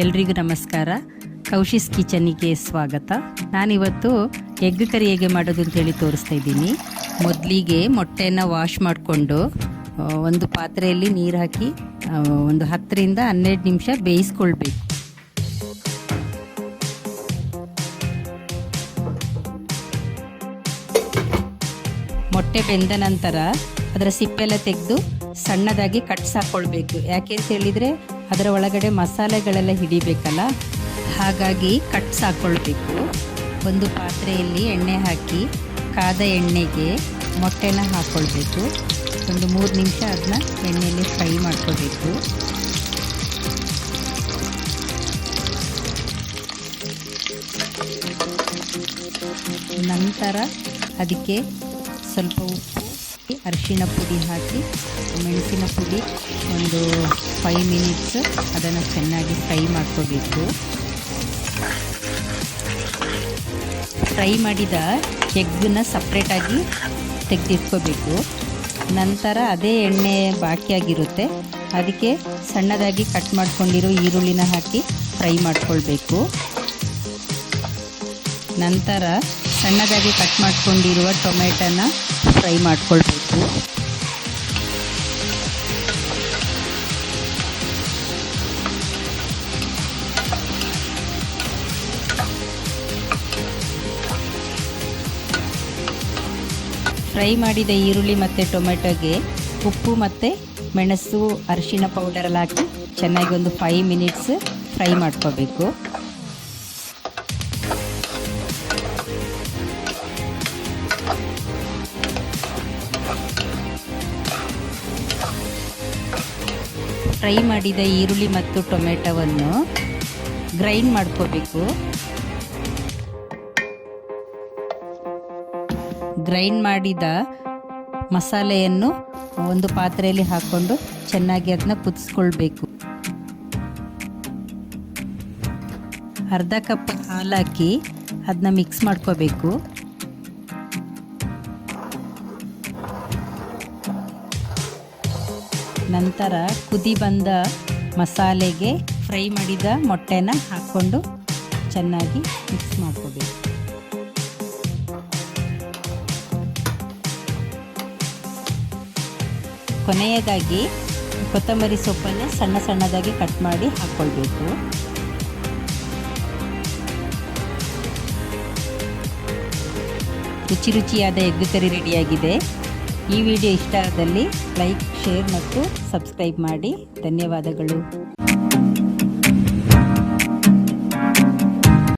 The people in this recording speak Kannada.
ಎಲ್ರಿಗೂ ನಮಸ್ಕಾರ. ಕೌಶಿಸ್ ಕಿಚನ್ನಿಗೆ ಸ್ವಾಗತ. ನಾನಿವತ್ತು ಎಗ್ ಕರಿ ಹೇಗೆ ಮಾಡೋದು ಅಂತೇಳಿ ತೋರಿಸ್ತಾ ಇದ್ದೀನಿ. ಮೊದಲಿಗೆ ಮೊಟ್ಟೆನ ವಾಶ್ ಮಾಡಿಕೊಂಡು ಒಂದು ಪಾತ್ರೆಯಲ್ಲಿ ನೀರು ಹಾಕಿ ಒಂದು 10 ರಿಂದ 12 ನಿಮಿಷ ಬೇಯಿಸ್ಕೊಳ್ಬೇಕು. ಮೊಟ್ಟೆ ಬೆಂದ ನಂತರ ಅದರ ಸಿಪ್ಪೆಲ್ಲ ತೆಗೆದು ಸಣ್ಣದಾಗಿ ಕಟ್ಸ್ ಹಾಕ್ಕೊಳ್ಬೇಕು. ಯಾಕೆ ಅಂತ ಹೇಳಿದರೆ ಅದರ ಒಳಗಡೆ ಮಸಾಲೆಗಳೆಲ್ಲ ಹಿಡಿಬೇಕಲ್ಲ, ಹಾಗಾಗಿ ಕಟ್ಸ್ ಹಾಕ್ಕೊಳ್ಬೇಕು. ಒಂದು ಪಾತ್ರೆಯಲ್ಲಿ ಎಣ್ಣೆ ಹಾಕಿ ಕಾದ ಎಣ್ಣೆಗೆ ಮೊಟ್ಟೆನ ಹಾಕ್ಕೊಳ್ಬೇಕು. ಒಂದು 3 ನಿಮಿಷ ಅದನ್ನ ಎಣ್ಣೆಯಲ್ಲಿ ಫ್ರೈ ಮಾಡ್ಕೊಳ್ಬೇಕು. ನಂತರ ಅದಕ್ಕೆ ಸ್ವಲ್ಪ ಉಪ್ಪು, ಅರಿಶಿಣ ಪುಡಿ ಹಾಕಿ ಮೆಣಸಿನ ಪುಡಿ ಒಂದು 5 ಮಿನಿಟ್ಸ್ ಅದನ್ನು ಚೆನ್ನಾಗಿ ಫ್ರೈ ಮಾಡ್ಕೋಬೇಕು. ಫ್ರೈ ಮಾಡಿದ ಎಗ್ಗನ್ನ ಸಪ್ರೇಟಾಗಿ ತೆಗೆದಿಟ್ಕೋಬೇಕು. ನಂತರ ಅದೇ ಎಣ್ಣೆ ಬಾಕಿಯಾಗಿರುತ್ತೆ, ಅದಕ್ಕೆ ಸಣ್ಣದಾಗಿ ಕಟ್ ಮಾಡ್ಕೊಂಡಿರೋ ಈರುಳ್ಳಿನ ಹಾಕಿ ಫ್ರೈ ಮಾಡ್ಕೊಳ್ಬೇಕು. ನಂತರ ಸಣ್ಣದಾಗಿ ಕಟ್ ಮಾಡ್ಕೊಂಡಿರುವ ಟೊಮೆಟೊನ ಫ್ರೈ ಮಾಡ್ಕೊಳ್ಬೇಕು. ಫ್ರೈ ಮಾಡಿದ ಈರುಳ್ಳಿ ಮತ್ತು ಟೊಮೆಟೊಗೆ ಉಪ್ಪು ಮತ್ತು ಮೆಣಸು, ಅರಿಶಿಣ ಪೌಡರೆಲ್ಲ ಹಾಕಿ ಚೆನ್ನಾಗಿ ಒಂದು 5 ಮಿನಿಟ್ಸ್ ಫ್ರೈ ಮಾಡ್ಕೋಬೇಕು. ಫ್ರೈ ಮಾಡಿದ ಈರುಳ್ಳಿ ಮತ್ತು ಟೊಮೆಟೊವನ್ನು ಗ್ರೈಂಡ್ ಮಾಡ್ಕೋಬೇಕು. ಗ್ರೈಂಡ್ ಮಾಡಿದ ಮಸಾಲೆಯನ್ನು ಒಂದು ಪಾತ್ರೆಯಲ್ಲಿ ಹಾಕ್ಕೊಂಡು ಚೆನ್ನಾಗಿ ಅದನ್ನ ಕುದಿಸ್ಕೊಳ್ಬೇಕು. ಅರ್ಧ ಕಪ್ ಹಾಲು ಹಾಕಿ ಅದನ್ನ ಮಿಕ್ಸ್ ಮಾಡ್ಕೋಬೇಕು. ನಂತರ ಕುದಿ ಬಂದ ಮಸಾಲೆಗೆ ಫ್ರೈ ಮಾಡಿದ ಮೊಟ್ಟೆನ ಹಾಕ್ಕೊಂಡು ಚೆನ್ನಾಗಿ ಮಿಕ್ಸ್ ಮಾಡ್ಕೋಬೇಕು. ಕೊನೆಯದಾಗಿ ಕೊತ್ತಂಬರಿ ಸೊಪ್ಪನ್ನು ಸಣ್ಣ ಸಣ್ಣದಾಗಿ ಕಟ್ ಮಾಡಿ ಹಾಕ್ಕೊಳ್ಬೇಕು. ರುಚಿಯಾದ ಎಗ್ ಕರಿ ರೆಡಿಯಾಗಿದೆ. ಈ ವಿಡಿಯೋ ಇಷ್ಟ ಆದಲ್ಲಿ ಲೈಕ್, ಶೇರ್ ಮತ್ತು ಸಬ್ಸ್ಕ್ರೈಬ್ ಮಾಡಿ. ಧನ್ಯವಾದಗಳು.